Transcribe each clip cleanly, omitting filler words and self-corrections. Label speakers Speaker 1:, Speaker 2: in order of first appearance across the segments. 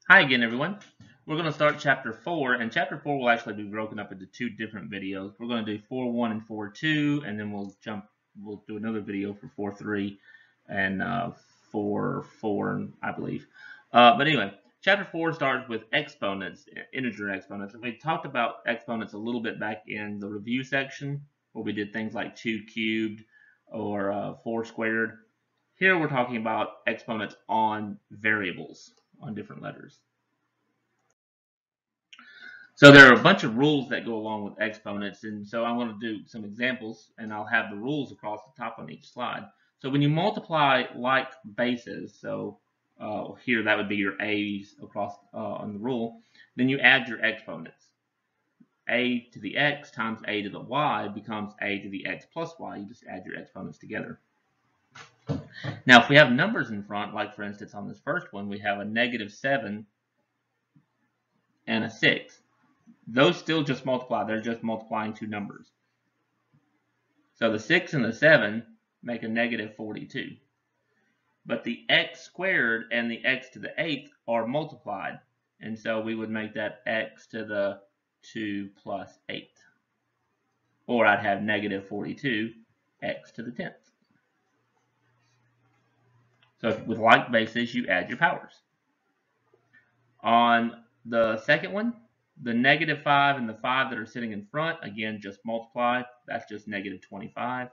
Speaker 1: Hi again, everyone. We're going to start chapter 4, and chapter 4 will actually be broken up into two different videos. We're going to do 4.1 and 4.2, and then we'll do another video for 4.3 and 4.4, I believe. But anyway, chapter 4 starts with exponents, integer exponents. And we talked about exponents a little bit back in the review section, where we did things like 2 cubed or 4 squared. Here we're talking about exponents on variables, on different letters. So there are a bunch of rules that go along with exponents, and so I'm going to do some examples, and I'll have the rules across the top on each slide. So when you multiply like bases, so here that would be your a's across on the rule, then you add your exponents. A to the x times a to the y becomes a to the x plus y. You just add your exponents together. Now, if we have numbers in front, like for instance on this first one, we have a -7 and a 6. Those still just multiply. They're just multiplying two numbers. So the 6 and the 7 make a -42. But the x squared and the x to the 8th are multiplied. And so we would make that x to the 2 plus 8. Or I'd have -42 x to the 10th. So with like bases, you add your powers. On the second one, the -5 and the 5 that are sitting in front, again, just multiply. That's just -25.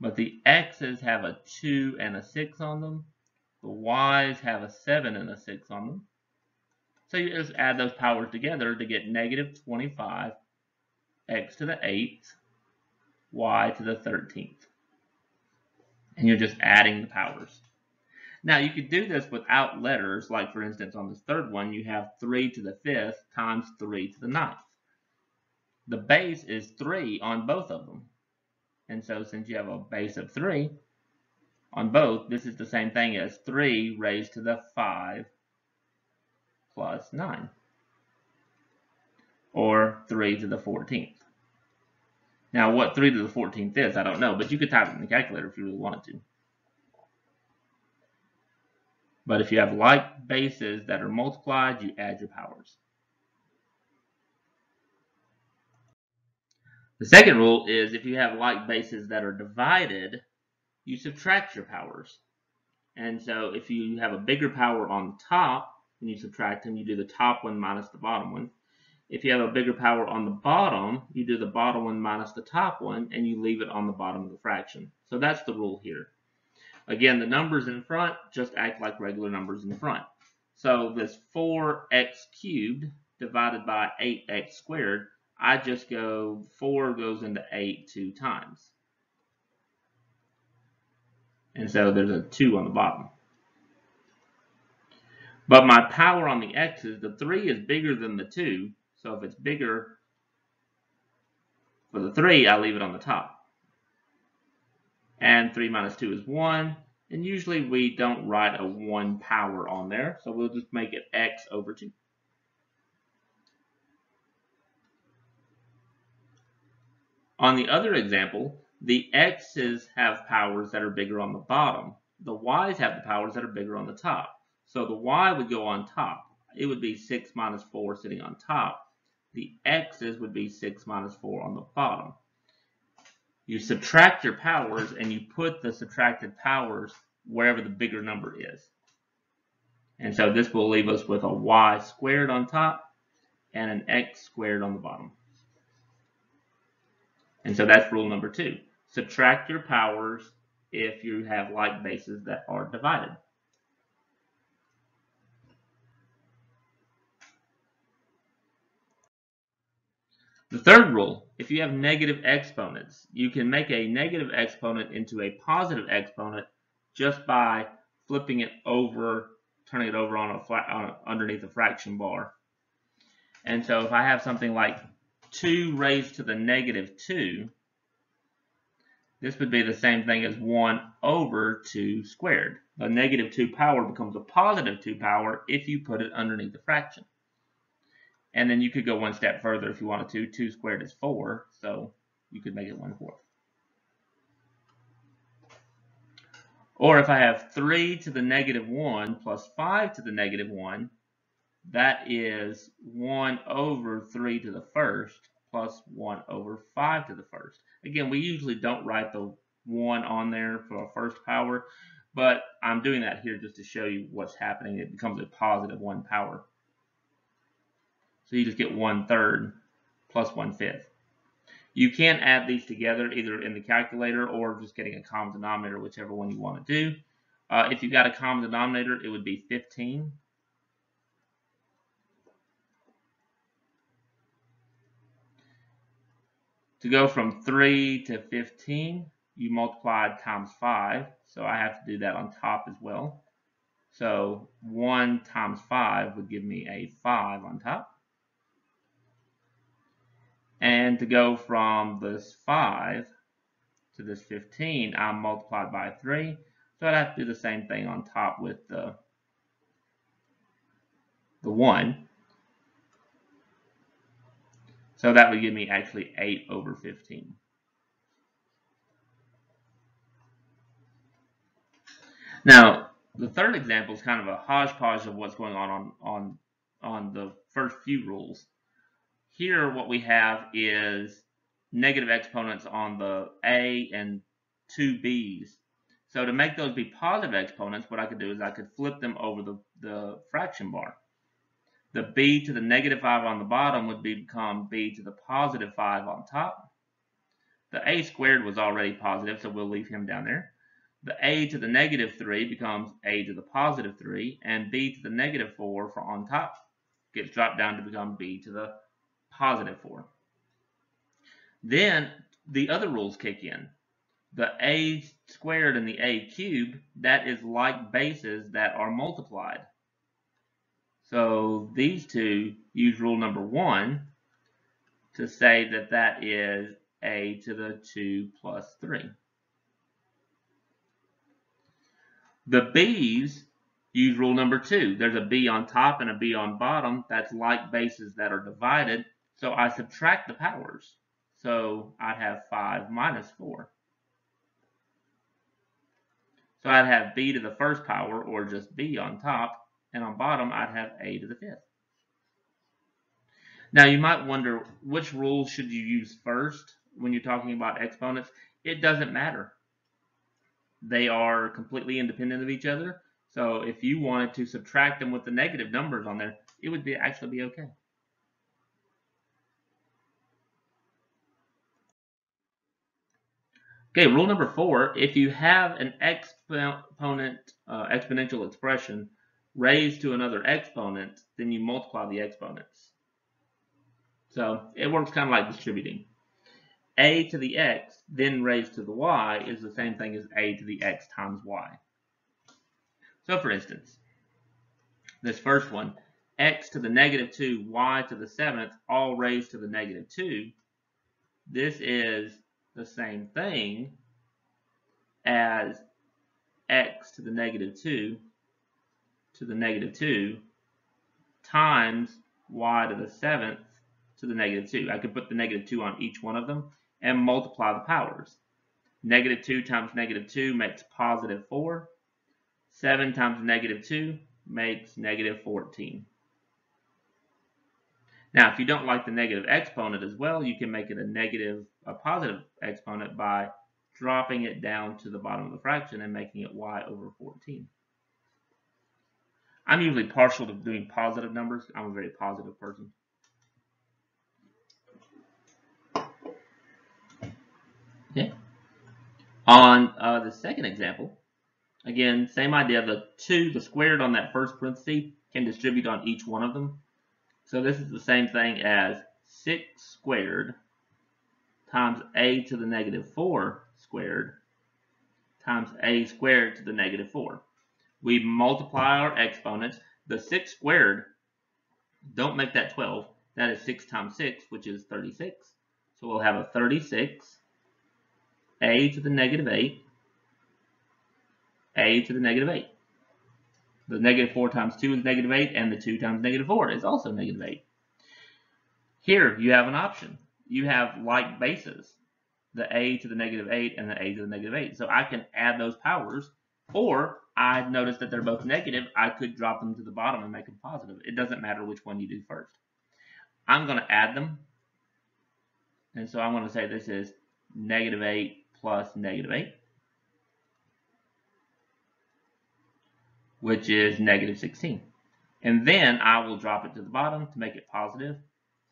Speaker 1: But the x's have a 2 and a 6 on them. The y's have a 7 and a 6 on them. So you just add those powers together to get -25 x to the 8th, y to the 13th. And you're just adding the powers. Now, you could do this without letters, like for instance on this third one, you have 3 to the 5th times 3 to the 9th. The base is 3 on both of them. And so since you have a base of 3 on both, this is the same thing as 3 raised to the 5 plus 9. Or 3 to the 14th. Now, what 3 to the 14th is, I don't know, but you could type it in the calculator if you really wanted to. But if you have like bases that are multiplied, you add your powers. The second rule is if you have like bases that are divided, you subtract your powers. And so if you have a bigger power on the top, when you subtract them, you do the top one minus the bottom one. If you have a bigger power on the bottom, you do the bottom one minus the top one, and you leave it on the bottom of the fraction. So that's the rule here. Again, the numbers in front just act like regular numbers in front. So this 4x cubed divided by 8x squared, I just go, 4 goes into 8 2 times. And so there's a 2 on the bottom. But my power on the x's, the 3 is bigger than the 2. So if it's bigger for the 3, I leave it on the top. And 3 minus 2 is 1. And usually we don't write a 1 power on there, so we'll just make it x over 2. On the other example, the x's have powers that are bigger on the bottom. The y's have the powers that are bigger on the top. So the y would go on top. It would be 6 minus 4 sitting on top. The x's would be 6 minus 4 on the bottom. You subtract your powers and you put the subtracted powers wherever the bigger number is. And so this will leave us with a y squared on top and an x squared on the bottom. And so that's rule number 2. Subtract your powers if you have like bases that are divided. The third rule, if you have negative exponents, you can make a negative exponent into a positive exponent just by flipping it over, turning it over on underneath a fraction bar. And so if I have something like 2 raised to the -2, this would be the same thing as 1 over 2 squared. The -2 power becomes a +2 power if you put it underneath the fraction. And then you could go one step further if you wanted to. 2 squared is 4, so you could make it 1/4. Or if I have 3 to the -1 plus 5 to the -1, that is 1 over 3 to the first plus 1 over 5 to the first. Again, we usually don't write the 1 on there for our first power, but I'm doing that here just to show you what's happening. It becomes a positive 1 power. So you just get 1/3 plus 1/5. You can add these together either in the calculator or just getting a common denominator, whichever one you want to do. If you got a common denominator, it would be 15. To go from 3 to 15, you multiply times 5. So I have to do that on top as well. So 1 times 5 would give me a 5 on top. And to go from this 5 to this 15, I'm multiplied by 3. So I'd have to do the same thing on top with the 1. So that would give me actually 8 over 15. Now, the third example is kind of a hodgepodge of what's going on the first few rules. Here, what we have is negative exponents on the a and 2 b's. So to make those be positive exponents, what I could do is I could flip them over the fraction bar. The b to the negative 5 on the bottom would become b to the positive 5 on top. The a squared was already positive, so we'll leave him down there. The a to the negative 3 becomes a to the positive 3, and b to the negative 4 for on top gets dropped down to become b to the positive 4. Then the other rules kick in. The a squared and the a cubed, that is like bases that are multiplied. So these two use rule number 1 to say that that is a to the 2 plus 3. The b's use rule number 2. There's a b on top and a b on bottom. That's like bases that are divided. So I subtract the powers. So I'd have 5 minus 4. So I'd have b to the first power, or just b on top, and on bottom I'd have a to the 5th. Now you might wonder, which rule should you use first when you're talking about exponents? It doesn't matter. They are completely independent of each other. So if you wanted to subtract them with the negative numbers on there, it would actually be okay. Okay, rule number 4, if you have an exponential expression raised to another exponent, then you multiply the exponents. So it works kind of like distributing. A to the x, then raised to the y, is the same thing as a to the x times y. So for instance, this first one, x to the negative 2, y to the 7th, all raised to the negative 2, this is the same thing as x to the negative 2 to the negative 2 times y to the 7th to the negative 2. I could put the negative 2 on each one of them and multiply the powers. Negative 2 times negative 2 makes positive 4. 7 times negative 2 makes negative 14. Now, if you don't like the negative exponent as well, you can make it a positive exponent by dropping it down to the bottom of the fraction and making it y over 14. I'm usually partial to doing positive numbers. I'm a very positive person. Okay. On the second example, again, same idea. The squared on that first parenthesis can distribute on each one of them. So this is the same thing as 6 squared times a to the negative 4 squared times a squared to the negative 4. We multiply our exponents. The 6 squared, don't make that 12. That is 6 times 6, which is 36. So we'll have a 36, a to the negative 8, a to the negative 8. The negative 4 times 2 is negative 8, and the 2 times negative 4 is also negative 8. Here, you have an option. You have like bases, the a to the negative 8 and the a to the negative 8. So I can add those powers, or I noticed that they're both negative, I could drop them to the bottom and make them positive. It doesn't matter which one you do first. I'm going to add them. And so I'm going to say this is negative 8 plus negative 8, which is negative 16. And then I will drop it to the bottom to make it positive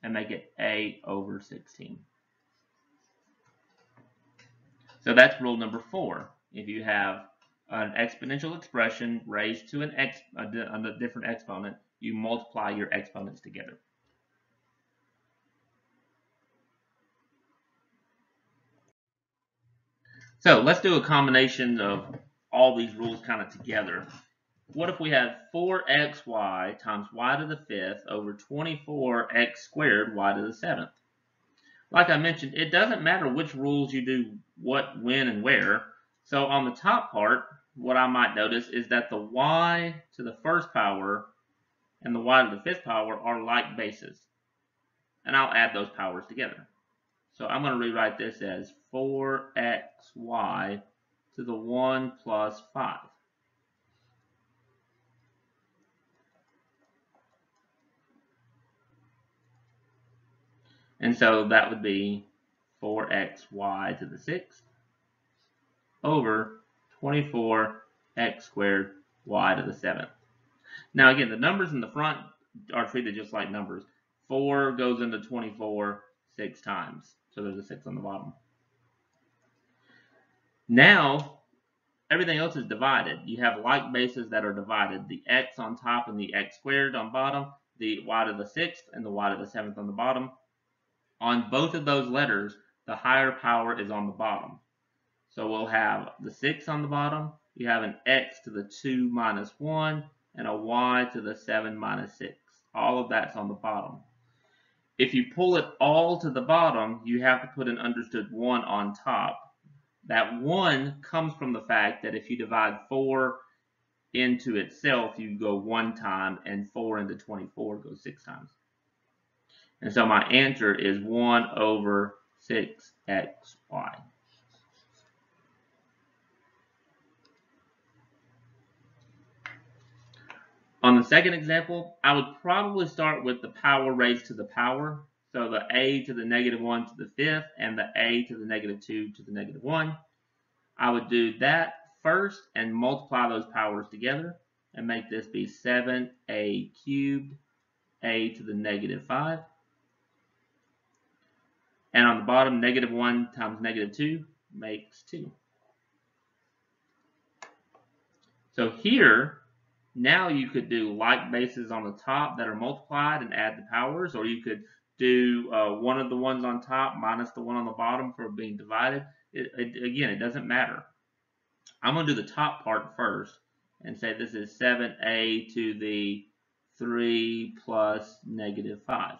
Speaker 1: and make it a over 16. So that's rule number 4. If you have an exponential expression raised to a different exponent, you multiply your exponents together. So let's do a combination of all these rules kind of together. What if we have 4xy times y to the 5th over 24x squared y to the 7th? Like I mentioned, it doesn't matter which rules you do what, when, and where. So on the top part, what I might notice is that the y to the first power and the y to the 5th power are like bases. And I'll add those powers together. So I'm going to rewrite this as 4xy to the 1 plus 5. And so that would be 4xy to the 6th over 24x squared y to the 7th. Now again, the numbers in the front are treated just like numbers. 4 goes into 24 6 times. So there's a 6 on the bottom. Now, everything else is divided. You have like bases that are divided. The x on top and the x squared on bottom, the y to the 6th and the y to the 7th on the bottom. On both of those letters, the higher power is on the bottom. So we'll have the 6 on the bottom, you have an x to the 2 minus 1, and a y to the 7 minus 6. All of that's on the bottom. If you pull it all to the bottom, you have to put an understood 1 on top. That 1 comes from the fact that if you divide 4 into itself, you go 1 time, and 4 into 24 goes 6 times. And so my answer is 1 over 6xy. On the second example, I would probably start with the power raised to the power. So the a to the negative 1 to the 5th and the a to the negative 2 to the negative 1. I would do that first and multiply those powers together and make this be 7a cubed a to the negative 5. And on the bottom, negative 1 times negative 2 makes 2. So here, now you could do like bases on the top that are multiplied and add the powers, or you could do one of the ones on top minus the one on the bottom for being divided. Again, it doesn't matter. I'm going to do the top part first and say this is 7a to the 3 plus negative 5.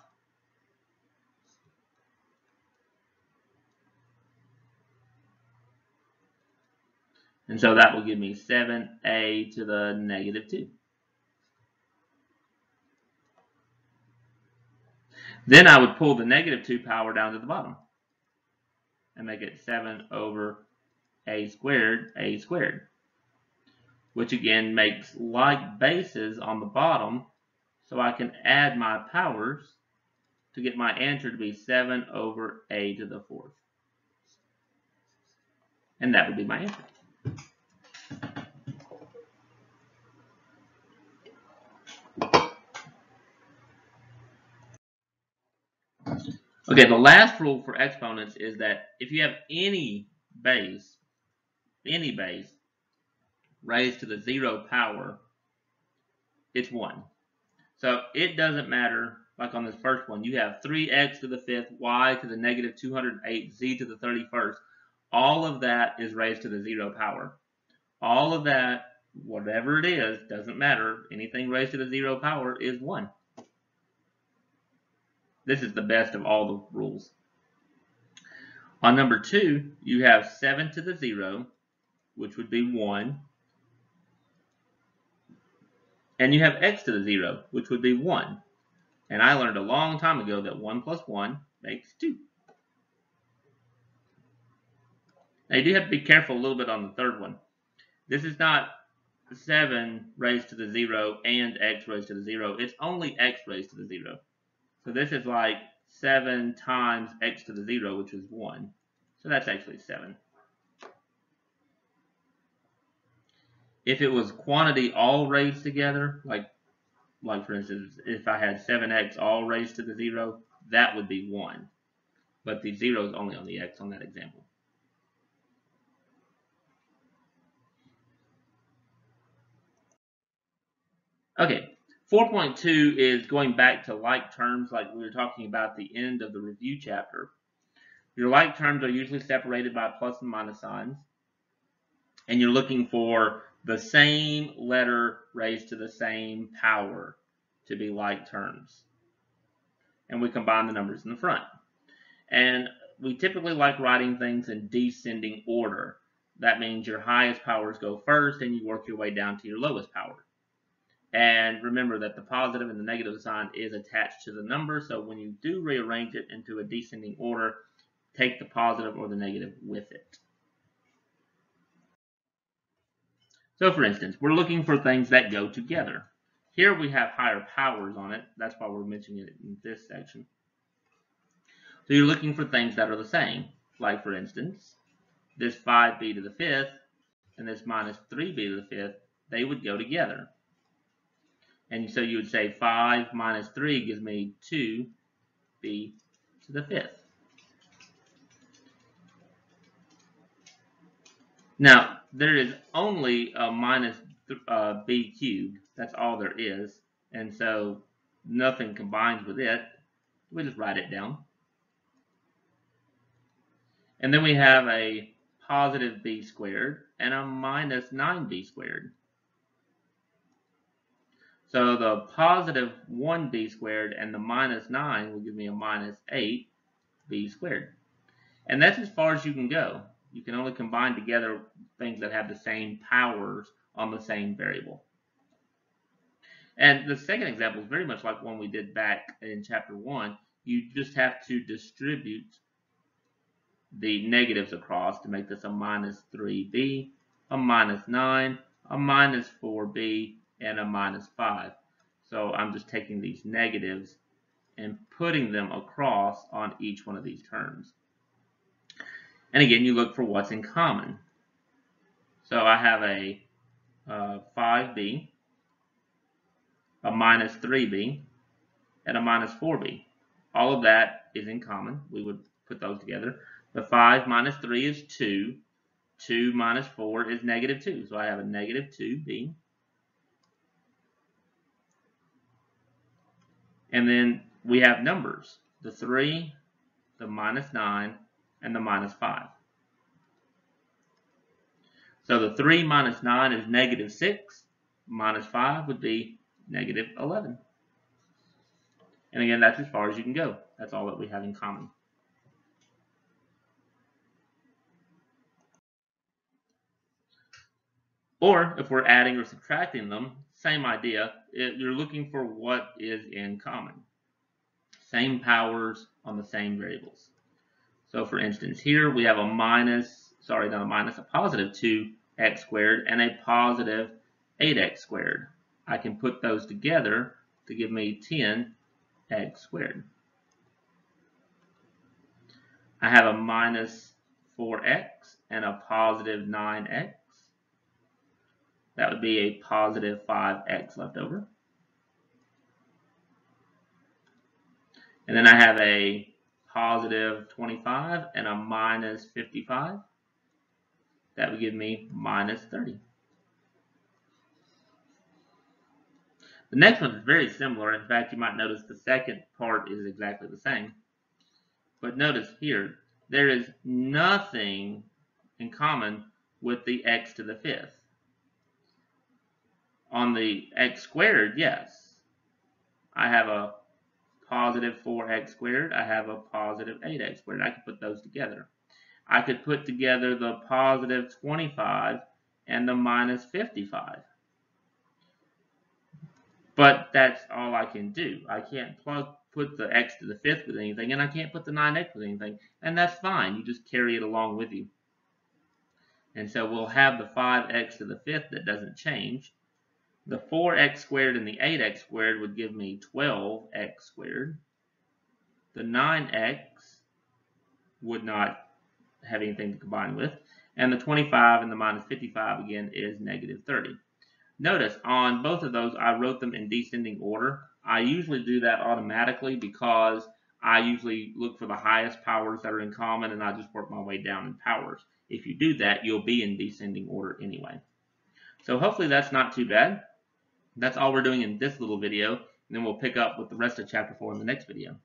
Speaker 1: And so that will give me 7a to the negative 2. Then I would pull the negative 2 power down to the bottom and make it 7 over a squared, which again makes like bases on the bottom, so I can add my powers to get my answer to be 7 over a to the 4th. And that would be my answer. Okay, the last rule for exponents is that if you have any base raised to the 0 power, it's 1. So it doesn't matter, like on this first one, you have 3x to the 5th, y to the negative 208, z to the 31st. All of that is raised to the 0 power. All of that, whatever it is, doesn't matter. Anything raised to the 0 power is 1. This is the best of all the rules. On number 2, you have 7 to the 0, which would be 1. And you have x to the 0, which would be 1. And I learned a long time ago that 1 plus 1 makes 2. Now you do have to be careful a little bit on the third one. This is not 7 raised to the 0 and x raised to the 0. It's only x raised to the 0. So this is like 7 times x to the 0, which is 1. So that's actually 7. If it was quantity all raised together, like for instance, if I had 7x all raised to the 0, that would be 1. But the 0 is only on the x on that example. Okay, 4.2 is going back to like terms like we were talking about at the end of the review chapter. Your like terms are usually separated by plus and minus signs, and you're looking for the same letter raised to the same power to be like terms. And we combine the numbers in the front. And we typically like writing things in descending order. That means your highest powers go first and you work your way down to your lowest power. And remember that the positive and the negative sign is attached to the number, so when you do rearrange it into a descending order, take the positive or the negative with it. So for instance, we're looking for things that go together. Here we have higher powers on it. That's why we're mentioning it in this section. So you're looking for things that are the same. Like for instance, this 5b to the 5th and this minus 3b to the 5th, they would go together. And so you would say 5 minus 3 gives me 2b to the 5th. Now, there is only a minus b cubed. That's all there is. And so nothing combines with it. We just write it down. And then we have a positive b squared and a minus 9b squared. So the positive 1b squared and the minus 9 will give me a minus 8b squared. And that's as far as you can go. You can only combine together things that have the same powers on the same variable. And the second example is very much like one we did back in chapter 1. You just have to distribute the negatives across to make this a minus 3b, a minus 9, a minus 4b, and a minus 5. So I'm just taking these negatives and putting them across on each one of these terms. And again, you look for what's in common. So I have a 5b, a minus 3b, and a minus 4b. All of that is in common. We would put those together. The 5 minus 3 is 2. 2 minus 4 is negative 2. So I have a negative 2b. And then we have numbers. The 3, the minus 9, and the minus 5. So the 3 minus 9 is negative 6. Minus 5 would be negative 11. And again, that's as far as you can go. That's all that we have in common. Or if we're adding or subtracting them, same idea. You're looking for what is in common. Same powers on the same variables. So for instance, here we have a positive 2x squared and a positive 8x squared. I can put those together to give me 10x squared. I have a minus 4x and a positive 9x. That would be a positive 5x left over. And then I have a positive 25 and a minus 55. That would give me minus 30. The next one is very similar. In fact, you might notice the second part is exactly the same. But notice here, there is nothing in common with the x to the 5th. On the x squared, yes. I have a positive 4x squared. I have a positive 8x squared. I could put those together. I could put together the positive 25 and the minus 55. But that's all I can do. I can't put the x to the 5th with anything, and I can't put the 9x with anything. And that's fine. You just carry it along with you. And so we'll have the 5x to the fifth that doesn't change. The 4x squared and the 8x squared would give me 12x squared. The 9x would not have anything to combine with. And the 25 and the minus 55 again is negative 30. Notice on both of those I wrote them in descending order. I usually do that automatically because I usually look for the highest powers that are in common and I just work my way down in powers. If you do that, you'll be in descending order anyway. So hopefully that's not too bad. That's all we're doing in this little video, and then we'll pick up with the rest of chapter 4 in the next video.